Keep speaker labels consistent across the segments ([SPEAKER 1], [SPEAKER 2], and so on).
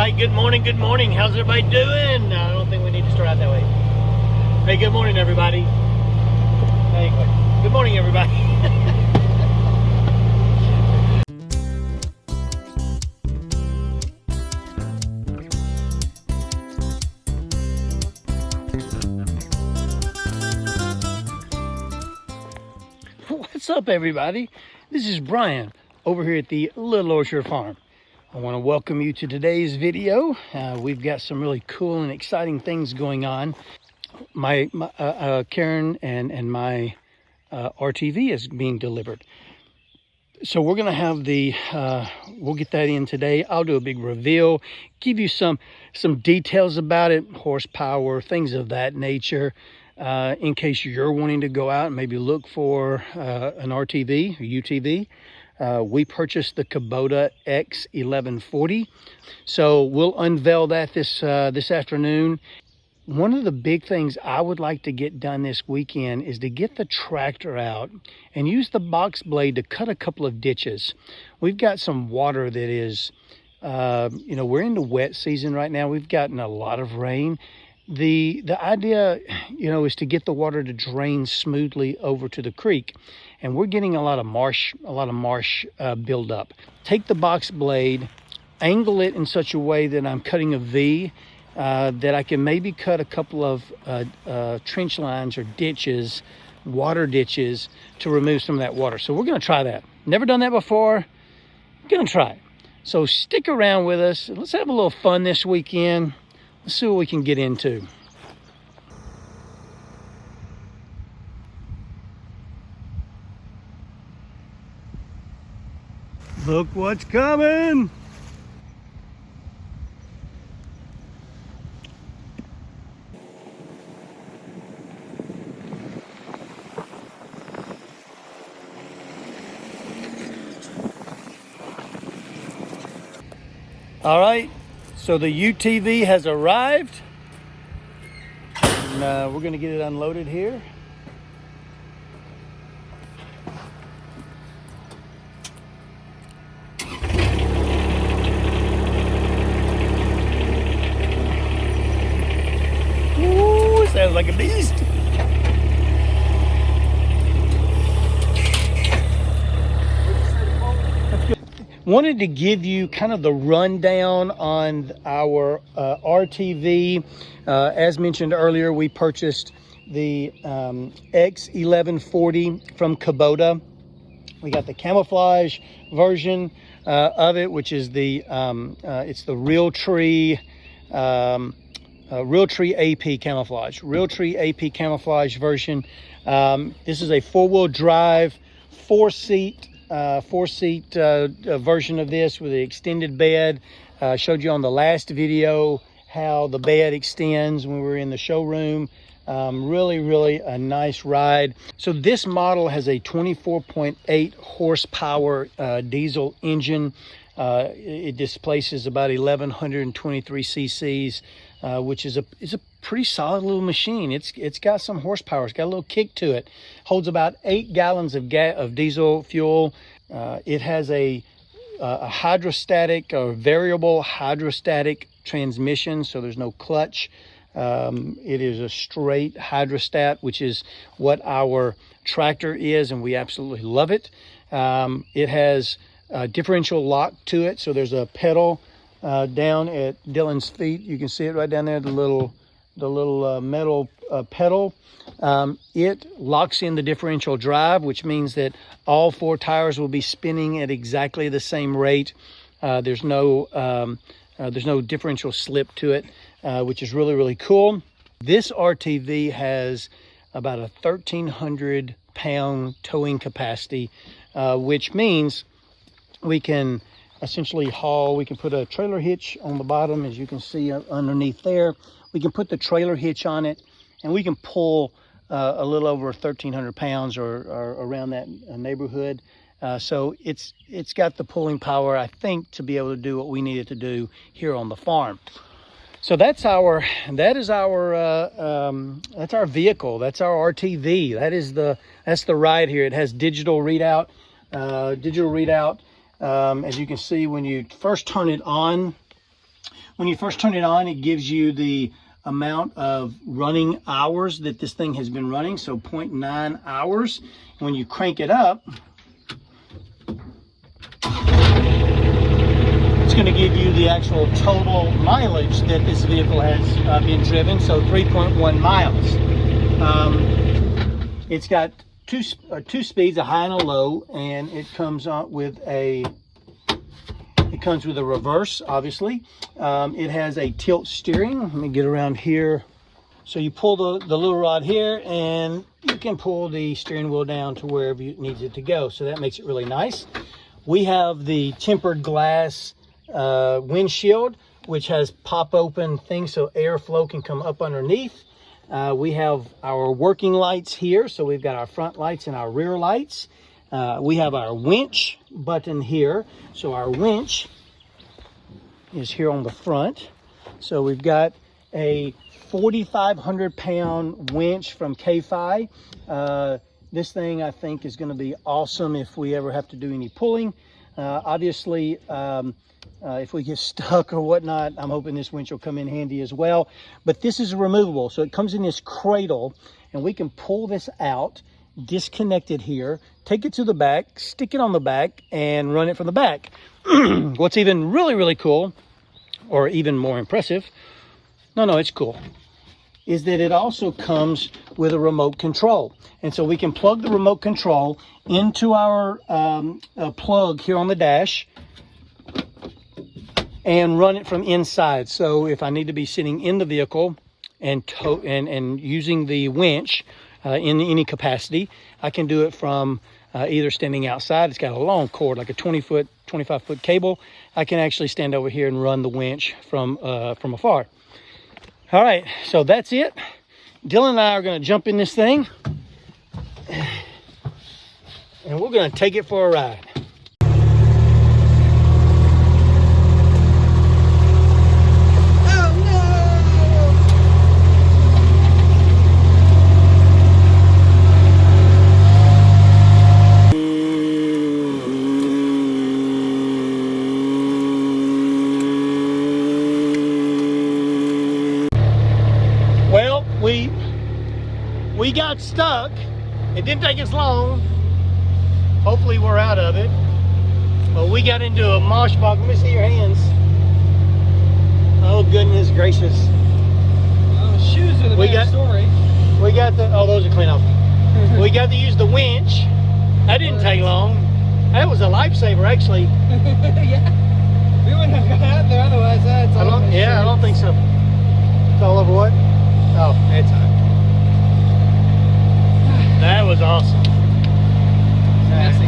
[SPEAKER 1] right, good morning, good morning. How's everybody doing? I don't think we need to start out that way. Hey, good morning, everybody. Hey, good morning, everybody. What's up, everybody? This is Brian over here at the Little Orchard Farm. I want to welcome you to today's video. We've got some really cool and exciting things going on. My Karen and my RTV is being delivered. So we're going to have the, we'll get that in today. I'll do a big reveal, give you some details about it, horsepower, things of that nature. In case you're wanting to go out and maybe look for an RTV or UTV. We purchased the Kubota X1140, so we'll unveil that this afternoon. One of the big things I would like to get done this weekend is to get the tractor out and use the box blade to cut a couple of ditches. We've got some water that is, we're into wet season right now. We've gotten a lot of rain. The idea, is to get the water to drain smoothly over to the creek. And we're getting a lot of marsh buildup. Take the box blade, angle it in such a way that I'm cutting a V, that I can maybe cut a couple of trench lines or ditches, water ditches, to remove some of that water. So we're gonna try that. Never done that before, gonna try it. So stick around with us. Let's have a little fun this weekend. Let's see what we can get into. Look what's coming. All right, so the UTV has arrived, and we're gonna get it unloaded here. Ooh, sounds like a beast. Wanted to give you kind of the rundown on our RTV. As mentioned earlier, we purchased the X1140 from Kubota. We got the camouflage version of it, which is the it's the Realtree AP camouflage. Realtree AP camouflage version. This is a four-wheel drive, four-seat version of this with an extended bed. Showed you on the last video how the bed extends when we were in the showroom. Really a nice ride. So this model has a 24.8 horsepower diesel engine. It displaces about 1123 cc's, which is a pretty solid little machine. It's got some horsepower. It's got a little kick to it. Holds about 8 gallons of diesel fuel. It has a hydrostatic or variable hydrostatic transmission, so there's no clutch. It is a straight hydrostat, which is what our tractor is, and we absolutely love it. It has a differential lock to it, so there's a pedal down at Dylan's feet. You can see it right down there, the little metal pedal. It locks in the differential drive, which means that all 4 tires will be spinning at exactly the same rate. There's no differential slip to it, which is really cool. This RTV has about a 1,300 pound towing capacity, which means we can essentially haul. We can put a trailer hitch on the bottom, as you can see underneath there. We can put the trailer hitch on it, and we can pull a little over 1,300 pounds or around that neighborhood. So it's got the pulling power, I think, to be able to do what we need it to do here on the farm. So that's our vehicle. That's our RTV. That's the ride here. It has digital readout. As you can see, when you first turn it on, When you first turn it on, it gives you the amount of running hours that this thing has been running, so 0.9 hours. When you crank it up, it's going to give you the actual total mileage that this vehicle has been driven, so 3.1 miles. It's got two speeds, a high and a low, and it comes with a reverse, obviously. It has a tilt steering. Let me get around here. So you pull the little rod here, and you can pull the steering wheel down to wherever you need it to go. So that makes it really nice. We have the tempered glass windshield, which has pop open things so airflow can come up underneath. We have our working lights here. So we've got our front lights and our rear lights. We have our winch button here. So our winch is here on the front. So we've got a 4,500 pound winch from K-Fi. This thing I think is going to be awesome if we ever have to do any pulling. Obviously, if we get stuck or whatnot, I'm hoping this winch will come in handy as well. But this is removable, so it comes in this cradle, and we can pull this out, disconnect it here, take it to the back, stick it on the back, and run it from the back. What's even really cool, or even more impressive, no, it's cool, is that it also comes with a remote control. And so we can plug the remote control into our plug here on the dash and run it from inside. So if I need to be sitting in the vehicle and using the winch in any capacity, I can do it from either standing outside. It's got a long cord, like a 25-foot cable. I can actually stand over here and run the winch from afar. All right, so that's it. Dylan and I are going to jump in this thing, and we're going to take it for a ride. We got stuck. It didn't take us long. Hopefully we're out of it. But we got into a mosh box. Let me see your hands. Oh goodness gracious.
[SPEAKER 2] Shoes are the bad story.
[SPEAKER 1] We got the, oh, those are clean off. We got to use the winch. That didn't take long. That was a lifesaver actually.
[SPEAKER 2] Yeah. We wouldn't have got out there otherwise. That's all
[SPEAKER 1] I don't think so. It's all over what? Oh, it's all right. That was awesome.
[SPEAKER 2] Messy.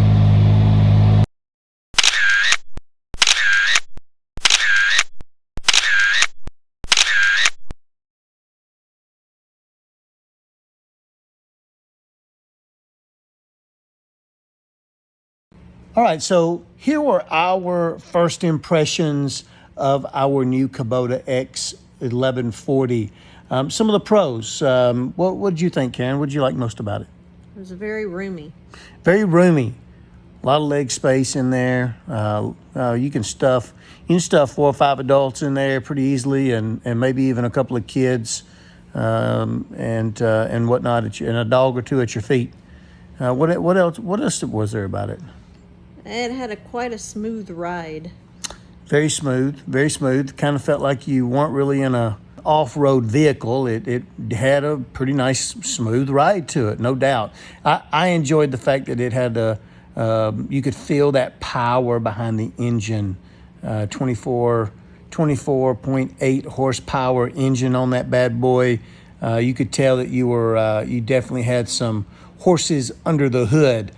[SPEAKER 1] All right, so here were our first impressions of our new Kubota X1140. Some of the pros. What did you think, Karen? What did you like most about it?
[SPEAKER 3] It was very roomy.
[SPEAKER 1] Very roomy. A lot of leg space in there. You can stuff 4 or 5 adults in there pretty easily, and maybe even a couple of kids and whatnot, and a dog or two at your feet. What else was there about it?
[SPEAKER 3] It had quite a smooth ride.
[SPEAKER 1] Very smooth, very smooth. Kind of felt like you weren't really in a off-road vehicle. It had a pretty nice smooth ride to it, no doubt. I enjoyed the fact that it had you could feel that power behind the engine. 24.8 horsepower engine on that bad boy. You could tell that you definitely had some horses under the hood.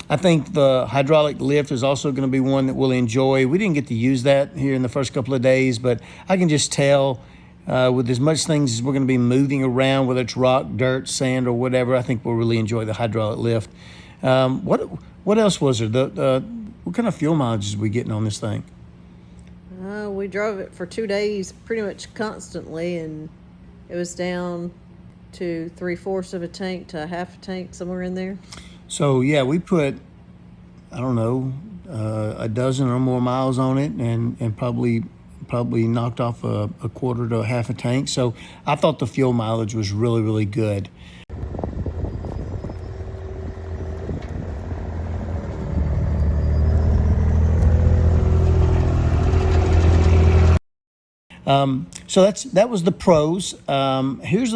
[SPEAKER 1] I think the hydraulic lift is also going to be one that we'll enjoy. We didn't get to use that here in the first couple of days, but I can just tell with as much things as we're going to be moving around, whether it's rock, dirt, sand, or whatever, I think we'll really enjoy the hydraulic lift. What else was there? What kind of fuel mileage is we getting on this thing?
[SPEAKER 3] We drove it for 2 days pretty much constantly, and it was down to 3/4 of a tank to a half a tank, somewhere in there.
[SPEAKER 1] So yeah, we put, I don't know, a dozen or more miles on it, and probably probably knocked off a quarter to a half a tank. So I thought the fuel mileage was really, really good. So that was the pros. Here's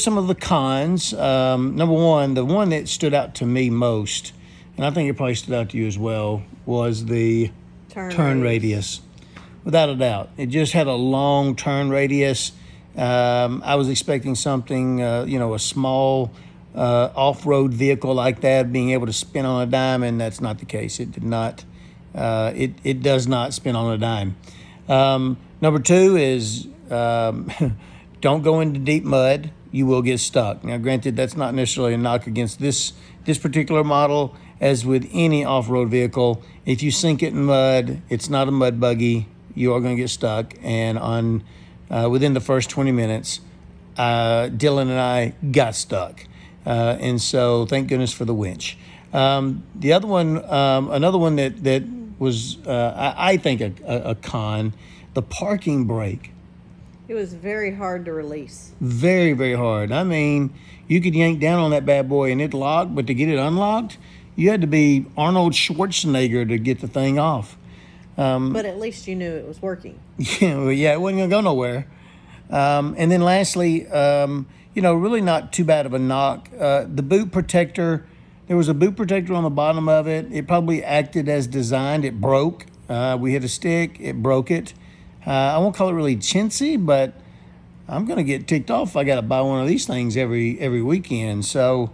[SPEAKER 1] some of the cons. Number one, the one that stood out to me most, and I think it probably stood out to you as well, was the turn radius. Without a doubt, it just had a long turn radius. I was expecting something, a small off-road vehicle like that being able to spin on a dime, and that's not the case. It did not. It does not spin on a dime. Number two is don't go into deep mud. You will get stuck. Now, granted, that's not necessarily a knock against this particular model. As with any off-road vehicle, if you sink it in mud, it's not a mud buggy. You are going to get stuck. And within the first 20 minutes, Dylan and I got stuck. And so thank goodness for the winch. The other one, another one that was, I think, a con, the parking brake.
[SPEAKER 3] It was very hard to release.
[SPEAKER 1] Very, very hard. I mean, you could yank down on that bad boy and it locked, but to get it unlocked, you had to be Arnold Schwarzenegger to get the thing off.
[SPEAKER 3] But at least you knew it was working.
[SPEAKER 1] Yeah, well, yeah, it wasn't going to go nowhere. And then lastly, really not too bad of a knock. The boot protector, there was a boot protector on the bottom of it. It probably acted as designed. It broke. We hit a stick. It broke it. I won't call it really chintzy, but I'm going to get ticked off if I got to buy one of these things every weekend. So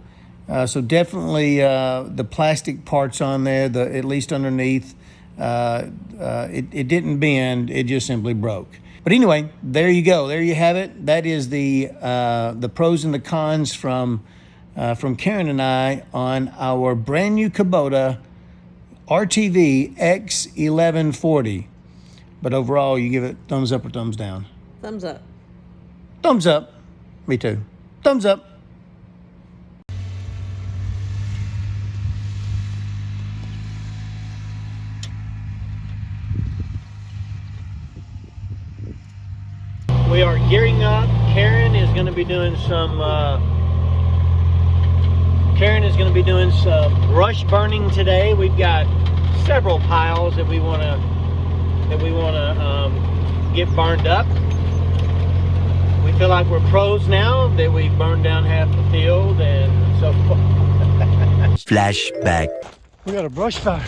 [SPEAKER 1] definitely the plastic parts on there, at least underneath, it didn't bend. It just simply broke. But anyway, there you go. There you have it. That is the pros and the cons from Karen and I on our brand new Kubota RTV X1140. But overall, you give it thumbs up or thumbs down?
[SPEAKER 3] Thumbs up.
[SPEAKER 1] Thumbs up. Me too. Thumbs up. We are gearing up. Karen is going to be doing some brush burning today. We've got several piles that we want to get burned up. We feel like we're pros now that we've burned down half the field and so forth.
[SPEAKER 4] Flashback.
[SPEAKER 1] We got a brush fire.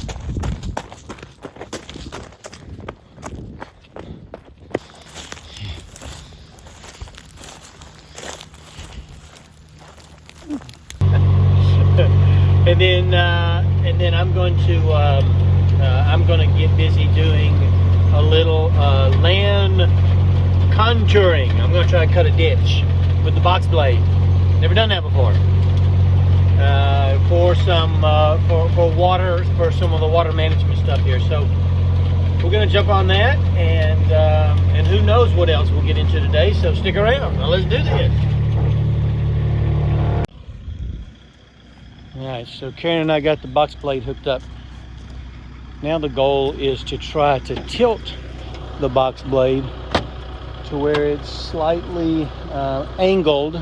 [SPEAKER 1] and then I'm going to get busy doing a little land contouring. I'm going to try to cut a ditch with the box blade. Never done that before. For some for some of the water management stuff here. So we're going to jump on that, and who knows what else we'll get into today. So stick around. Now let's do this. All right, so Karen and I got the box blade hooked up. Now the goal is to try to tilt the box blade to where it's slightly angled,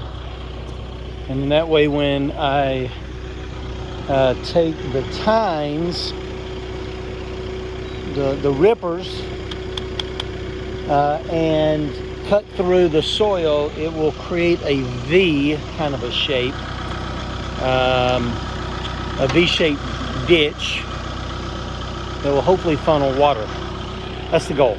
[SPEAKER 1] and that way when I take the tines, the rippers, and cut through the soil, it will create a V kind of a shape, a V-shaped ditch that will hopefully funnel water. That's the goal.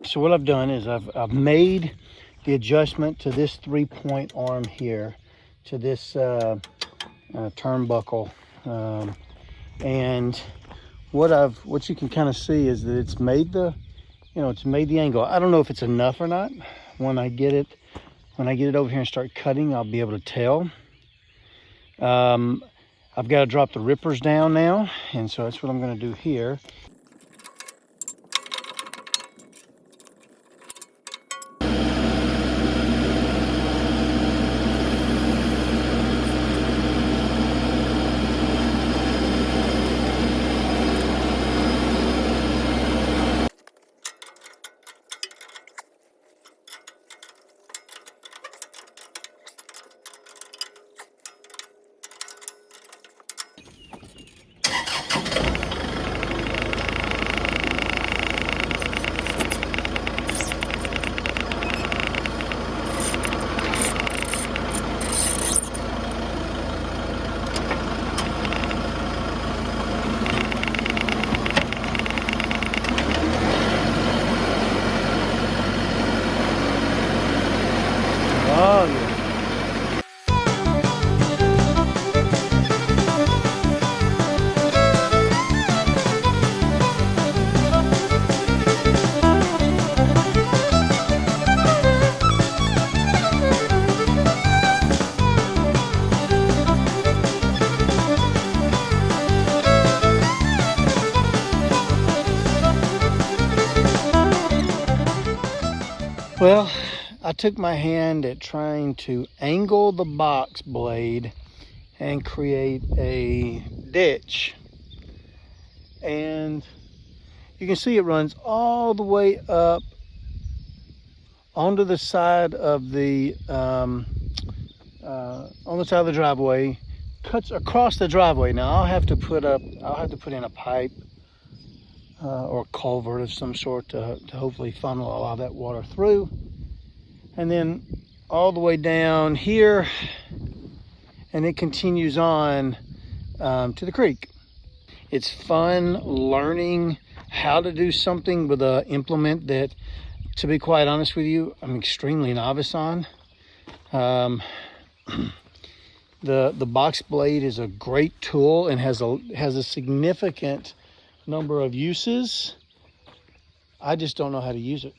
[SPEAKER 1] So what I've done is I've made the adjustment to this 3-point arm here, to this turnbuckle, and what you can kind of see is that it's made the angle. I don't know if it's enough or not. When I get it over here and start cutting, I'll be able to tell. I've got to drop the rippers down now, and so that's what I'm going to do here. Well, I took my hand at trying to angle the box blade and create a ditch. And you can see it runs all the way up onto the side of the on the side of the driveway, cuts across the driveway. Now I'll have to put in a pipe or a culvert of some sort to hopefully funnel a lot of that water through, and then all the way down here, and it continues on to the creek. It's fun learning how to do something with an implement that, to be quite honest with you, I'm extremely novice on. The box blade is a great tool and has a significant number of uses. I just don't know how to use it.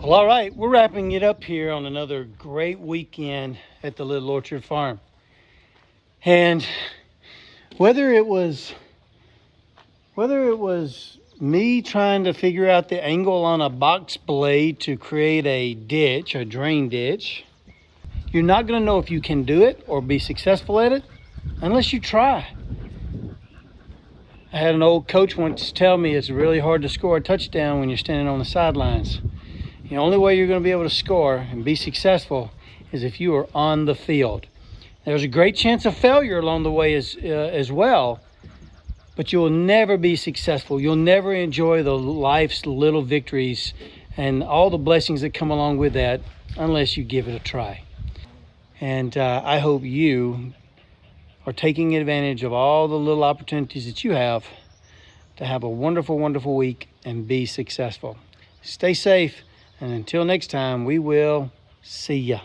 [SPEAKER 1] Well, all right, we're wrapping it up here on another great weekend at the Little Orchard Farm. And whether it was me trying to figure out the angle on a box blade to create a ditch, a drain ditch, you're not going to know if you can do it or be successful at it unless you try. I had an old coach once tell me it's really hard to score a touchdown when you're standing on the sidelines. The only way you're going to be able to score and be successful is if you are on the field. There's a great chance of failure along the way as well, but you'll never be successful. You'll never enjoy the life's little victories and all the blessings that come along with that unless you give it a try. And I hope you are taking advantage of all the little opportunities that you have to have a wonderful, wonderful week and be successful. Stay safe. And until next time, we will see ya.